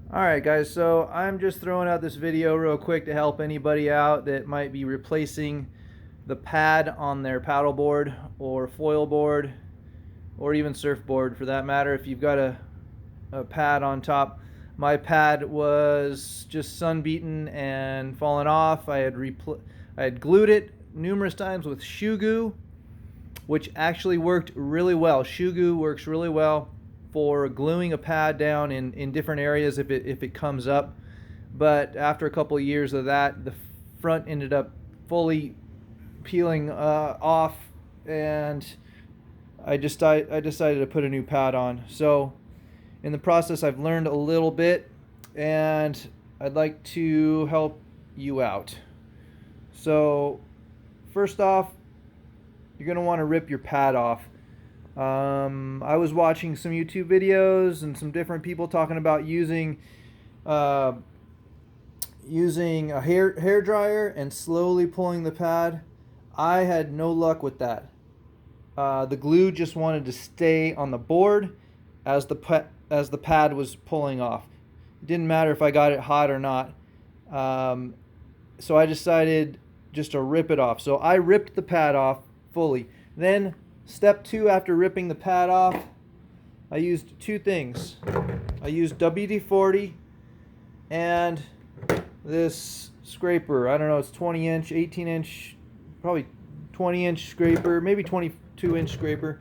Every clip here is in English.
Alright guys, so I'm just throwing out this video real quick to help anybody out that might be replacing the pad on their paddleboard or foil board or even surfboard for that matter. If you've got a pad on top, my pad was just sun-beaten and fallen off. I had glued it numerous times with shoe goo, which actually worked really well. Shoe goo works really well for gluing a pad down in different areas if it comes up. But after a couple of years of that, the front ended up fully peeling off, and I decided to put a new pad on. So in the process, I've learned a little bit, and I'd like to help you out. So first off, you're going to want to rip your pad off. I was watching some YouTube videos and some different people talking about using a hair dryer and slowly pulling the pad. I had no luck with that. The glue just wanted to stay on the board as the pad was pulling off. It didn't matter if I got it hot or not. So I decided just to rip it off. So I ripped the pad off fully. Then step 2, after ripping the pad off, I used two things. I used WD-40 and this scraper. I don't know, it's 20-inch, 18-inch, probably 20-inch scraper, maybe 22-inch scraper.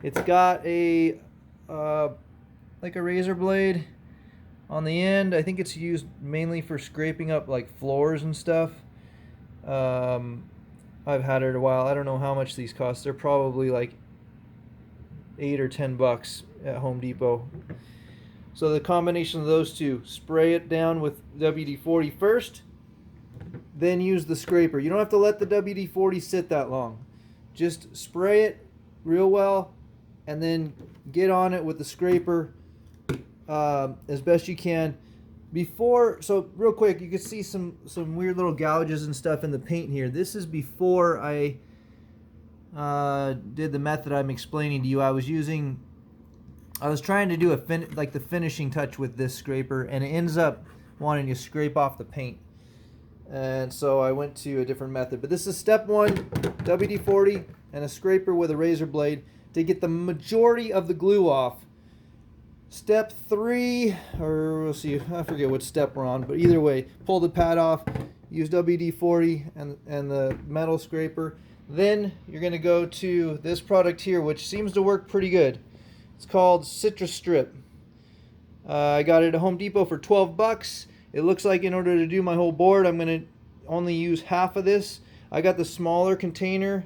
It's got a like a razor blade on the end. I think it's used mainly for scraping up like floors and stuff. I've had it a while. I don't know how much these cost. They're probably like $8 or $10 at Home Depot. So the combination of those two, spray it down with WD-40 first, then use the scraper. You don't have to let the WD-40 sit that long. Just spray it real well and then get on it with the scraper as best you can. So real quick, you can see some weird little gouges and stuff in the paint here. This is before I did the method I'm explaining to you. I was trying to do the finishing touch with this scraper, and it ends up wanting to scrape off the paint. And so I went to a different method. But this is step 1, WD-40 and a scraper with a razor blade to get the majority of the glue off. Step 3, or we'll see, I forget what step we're on, but either way, pull the pad off, use WD-40 and the metal scraper. Then you're going to go to this product here, which seems to work pretty good. It's called Citrus Strip. I got it at Home Depot for $12. It looks like in order to do my whole board, I'm going to only use half of this. I got the smaller container.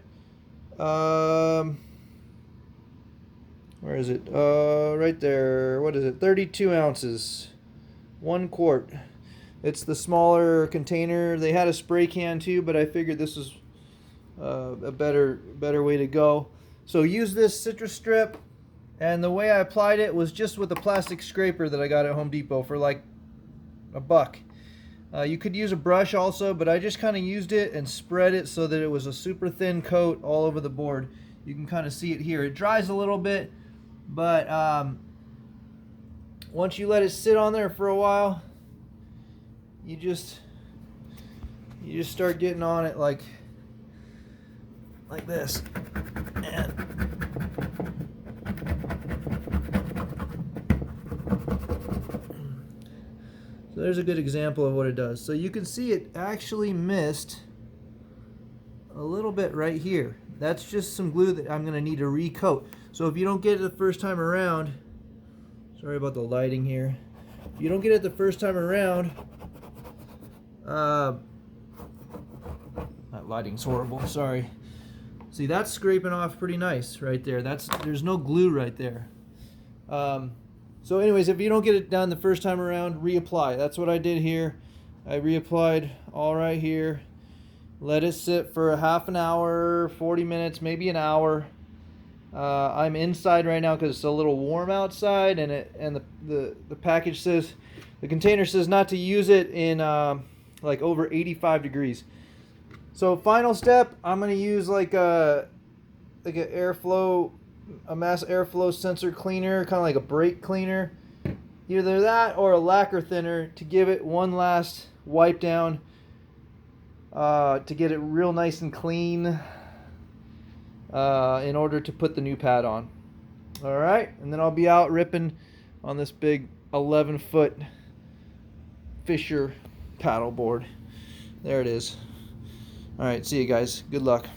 Where is it? Right there. What is it? 32 ounces. 1 quart. It's the smaller container. They had a spray can too, but I figured this was a better way to go. So use this citrus strip, and the way I applied it was just with a plastic scraper that I got at Home Depot for like $1. You could use a brush also, but I just kind of used it and spread it so that it was a super thin coat all over the board. You can kind of see it here. It dries a little bit, but once you let it sit on there for a while, you just start getting on it like this. And so there's a good example of what it does. So you can see it actually missed a little bit right here. That's just some glue that I'm going to need to recoat. So if you don't get it the first time around, sorry about the lighting here. If you don't get it the first time around, that lighting's horrible, sorry. See, that's scraping off pretty nice right there. There's no glue right there. So anyways, if you don't get it done the first time around, reapply. That's what I did here. I reapplied all right here. Let it sit for a half an hour, 40 minutes, maybe an hour. I'm inside right now because it's a little warm outside, and the package says, the container says not to use it in like over 85 degrees. So final step, I'm going to use like a mass airflow sensor cleaner, kind of like a brake cleaner, Either that or a lacquer thinner to give it one last wipe down, to get it real nice and clean, in order to put the new pad on. Alright, and then I'll be out ripping on this big 11-foot Fisher paddleboard. There it is. Alright, see you guys. Good luck.